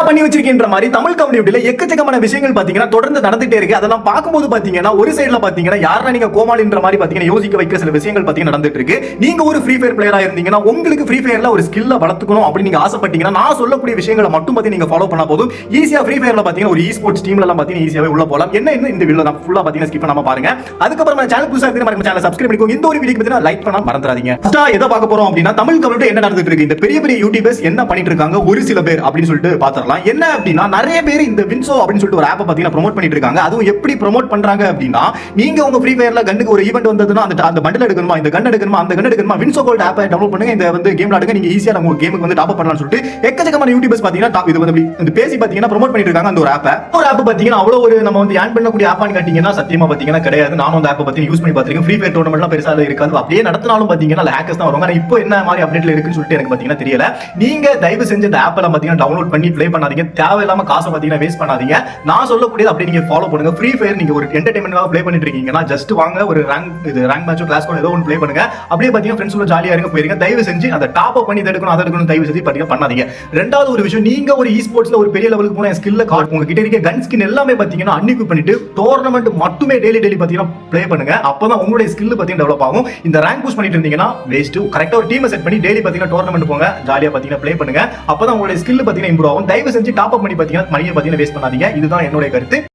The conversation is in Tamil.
பண்ணி வச்சிருக்கின்ற மாதிரி தமிழ் கம்யூனிட்டில எக்கச்சக்கமான விஷயங்கள் பாத்தீங்கன்னா தொடர்ந்து நடந்துட்டே இருக்கு. அதெல்லாம் பார்க்கும்போது பாத்தீங்கன்னா ஒரு சைடுல பாத்தீங்கன்னா யாரா நீங்க கோமாளின்ற மாதிரி பாத்தீங்கன்னா யோசிக்க வைக்கிற சில விஷயங்கள் பாத்தீங்கன்னா நடந்துட்டு இருக்கு. நீங்க ஒரு ஃப்ரீ ஃபயர் பிளேயரா இருந்தீங்கன்னா உங்களுக்கு ஃப்ரீ ஃபயர்ல ஒரு ஸ்கில்ல வளர்த்துக்கணும் அப்படின்னு நீங்க ஆசைப்பட்டீங்கன்னா நான் சொல்லக்கூடிய விஷயங்களை மட்டும் பாத்தீங்க நீங்க ஃபாலோ பண்ணா போதும் ஈஸியா ஃப்ரீ ஃபயர்ல பாத்தீங்கன்னா ஒரு e-sports டீம்ல எல்லாம் பாத்தீங்கன்னா ஈஸியாவே உள்ள போலாம். என்ன இந்த வீடியோ நான் ஃபுல்லா பாத்தீங்கன்னா ஸ்கிப் பண்ணாம பாருங்க. அதுக்கப்புறம் நம்ம சேனல் புதுசா இருக்கு, நம்ம சேனலை சப்ஸ்கிரைப் பண்ணிக்கோங்க. இந்த ஒரு வீடியோ பத்தினா லைக் பண்ணா மறந்துடாதீங்க. ஃபர்ஸ்டா எதை பார்க்க போறோம் அப்படின்னா தமிழ் கம்யூனிட்டி என்ன நடந்துட்டு இருக்கு, இந்த பெரிய பெரிய யூடியூபர்ஸ் என்ன பண்ணிட்டு இருக்காங்க ஒரு சில பேர் அப்படின்னு சொல்லிட்டு பாத்துறலாம். என்ன அப்படின்னா நிறைய பேர் இந்த வின்சோ அப்படின்னு சொல்லிட்டு ஒரு ஆப்பை பாத்தீங்கன்னா ப்ரோமோட் பண்ணிட்டு இருக்காங்க. அதுவும் எப்படி ப்ரோமோட் பண்றாங்க அப்படின்னா நீங்க உங்க ஃப்ரீ ஃபயர்ல கன்னுக்கு ஒரு ஈவென்ட் வந்ததுன்னா அந்த பண்டில் எடுக்கணுமா, இந்த கன் எடுக்கணுமா, அந்த கன் எடுக்கணுமா, வின்சோ கோல்ட் ஆப்பை டவுன்லோட் பண்ணுங்க, இந்த வந்து கேம் விளையாடுங்க, நீங்க ஈஸியா நம்ம கேமுக்கு வந்து டாப் அப் பண்ணலாம்னு சொல்லிட்டு எக்கச்சக்கமான யூடியூபர்ஸ் பாத்தீங்கன்னா இது வந்து இந்த பேசி பாத்தீங்கன்னா ப்ரோமோட் பண்ணிட்டு இருக்காங்க. அந்த ஒரு ஆப் பாத்தீங்கன்னா அவ்வளவு ஒரு நம்ம வந்து ஏர்ன் பண்ணக்கூடிய ஆப்பான்னு கேட்டீங்கன்னா சத்தியமா பாத்தீங்கன்னா கிடையாது. நானும் அந்த ஆப்பை பத்தி யூஸ் பண்ணி பாத்திருக்கேன். ஃப்ரீ ஃபயர் டோர்னமெண்ட்லாம் பெருசா இருக்காது. அப்படியே நடத்தினாலும் பாத்தீங்கன்னா ஹேக்கர்ஸ் தான் வருவாங்க. ஆனா இப்போ என்ன மாதிரி அப்டேட்ல இருக்குன்னு சொல்லிட்டு எனக்கு பாத்தீங்கன்னா தெரியல. நீங்க தயவு செஞ்சு இந்த ஆப்பை பாத்தீங்கன்னா டவுன்லோட் பண்ணி ப்ளே பண்ணாதீங்க. தேவையில்லாம காசை பாத்தீங்கன்னா வேஸ்ட் பண்ணாதீங்க. நான் சொல்லக்கூடியது அப்படியே நீங்க ஃபாலோ பண்ணுங்க. ஃப்ரீ ஃபயர் நீங்க ஒரு என்டர்டைன்மென்ட்காக ப்ளே பண்ணிட்டு இருக்கீங்கன்னா ஜஸ்ட் வாங்க ஒரு ரேங்க் மேட்சோ கிளாஸ் கோட் ஏதோ ஒன்று ப்ளே பண்ணுங்க. அப்படியே பாத்தீங்கன்னா ஃப்ரெண்ட்ஸ் கூட ஜாலியா இருங்க, போயிருங்க. தயவு செஞ்சு அந்த டாப் அப் பண்ணி எடுக்கணும் அதை எடுக்கணும் தயவு செஞ்சு பாத்தீங்கன்னா பண்ணாதீங்க. ரெண்டாவது ஒரு விஷயம், நீங்க ஒரு e-sportsல ஒரு பெரிய லெவலுக்கு போன ஸ்கில்ல காட் உங்க கிட்ட இருக்க கன் ஸ்கின் எல்லாமே பாத்தீங்கன்னா அன்னிக்யூப் பண்ணிட்டு டோர்னமெண்ட் மட்டுமே டெய்லி பாத்தீங்கன்னா ப்ளே பண்ணுங்க. அப்பதான் உங்களுடைய ஸ்கில் பாத்தீங்கன்னா டெவலப் ஆகும். இந்த ரேங்க் புஷ் பண்ணிட்டு இருந்தீங்கன்னா வேஸ்ட். கரெக்டா ஒரு டீமை செட் பண்ணி டெய்லி பாத்தீங்கன்னா டோர்னமெண்ட் போங்க, ஜாலியா பாத்தீங்கன்னா ப்ளே பண்ணுங்க. அப்பதான் உங்களுடைய ஸ்கில் பாத்தீங்கன்னா இம்ப்ரூவ் ஆகும். தயவு செஞ்சு டாப் அப் பண்ணி பாத்தீங்கன்னா மணியை பாத்தீங்கன்னா வேஸ்ட் பண்ணாதீங்க. இதுதான் என்னோட கருத்து.